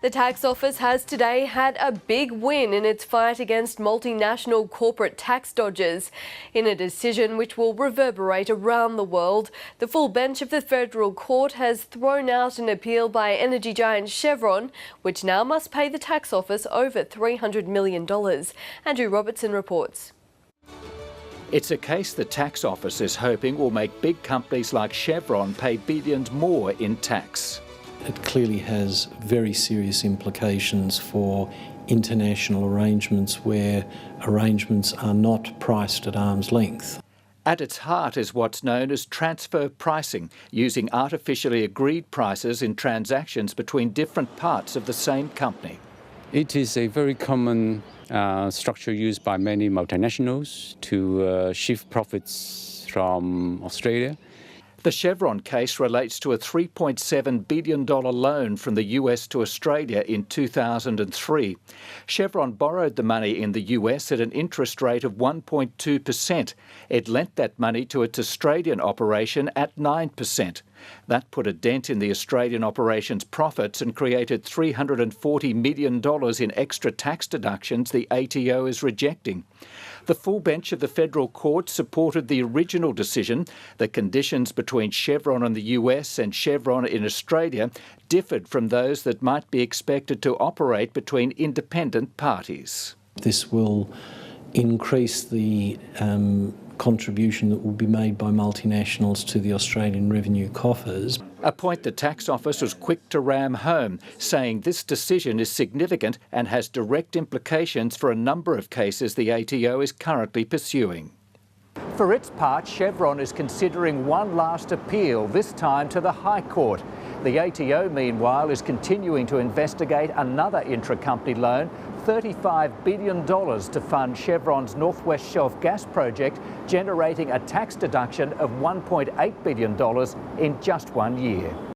The tax office has today had a big win in its fight against multinational corporate tax dodgers. In a decision which will reverberate around the world, the full bench of the federal court has thrown out an appeal by energy giant Chevron, which now must pay the tax office over $300 million. Andrew Robertson reports. It's a case the tax office is hoping will make big companies like Chevron pay billions more in tax. It clearly has very serious implications for international arrangements where arrangements are not priced at arm's length. At its heart is what's known as transfer pricing, using artificially agreed prices in transactions between different parts of the same company. It is a very common structure used by many multinationals to shift profits from Australia. The Chevron case relates to a $3.7 billion loan from the US to Australia in 2003. Chevron borrowed the money in the US at an interest rate of 1.2%. It lent that money to its Australian operation at 9%. That put a dent in the Australian operation's profits and created $340 million in extra tax deductions the ATO is rejecting. The full bench of the federal court supported the original decision. The conditions between Chevron in the US and Chevron in Australia differed from those that might be expected to operate between independent parties. This will increase the contribution that will be made by multinationals to the Australian revenue coffers. A point the tax office was quick to ram home, saying this decision is significant and has direct implications for a number of cases the ATO is currently pursuing. For its part, Chevron is considering one last appeal, this time to the High Court. The ATO, meanwhile, is continuing to investigate another intra-company loan, $35 billion to fund Chevron's Northwest Shelf gas project, generating a tax deduction of $1.8 billion in just 1 year.